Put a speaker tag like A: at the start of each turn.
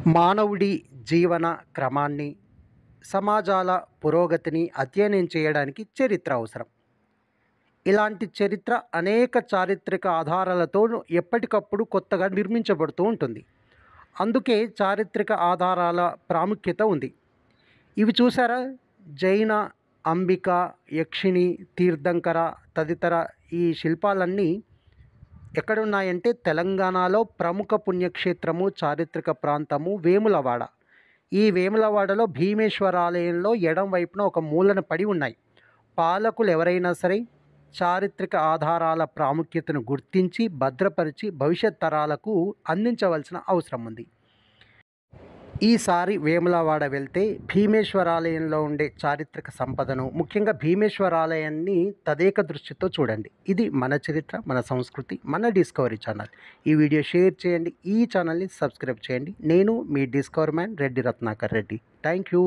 A: మానవుడి జీవన క్రమాన్ని, సమాజాల పురోగతిని అధ్యయనం చేయడానికి చరిత్ర అవసరం. ఇలాంటి చరిత్ర అనేక చారిత్రక ఆధారాలతో ఎప్పటికప్పుడు కొత్తగా నిర్మించబడుతూ ఉంటుంది. అందుకే చారిత్రక ఆధారాల ప్రాముఖ్యత ఉంది. ఇవి చూసారా? జైన, అంబిక, యక్షిణి, తీర్థంకర తదితర ఈ శిల్పాలన్నీ ఎక్కడున్నాయంటే తెలంగాణలో ప్రముఖ పుణ్యక్షేత్రము, చారిత్రక ప్రాంతము వేములవాడ. ఈ వేములవాడలో భీమేశ్వర ఆలయంలో ఎడం వైపున ఒక మూలన పడి ఉన్నాయి. పాలకులు ఎవరైనా సరే చారిత్రక ఆధారాల ప్రాముఖ్యతను గుర్తించి భద్రపరిచి భవిష్యత్ తరాలకు అందించవలసిన అవసరం ఉంది. ఈసారి వేములవాడ వెళ్తే భీమేశ్వర ఆలయంలో ఉండే చారిత్రక సంపదను, ముఖ్యంగా భీమేశ్వర ఆలయాన్ని తదేక దృష్టితో చూడండి. ఇది మన చరిత్ర, మన సంస్కృతి, మన డిస్కవరీ ఛానల్. ఈ వీడియో షేర్ చేయండి, ఈ ఛానల్ని సబ్స్క్రైబ్ చేయండి. నేను మీ discover man Reddy Ratnakar Reddy. Thank you.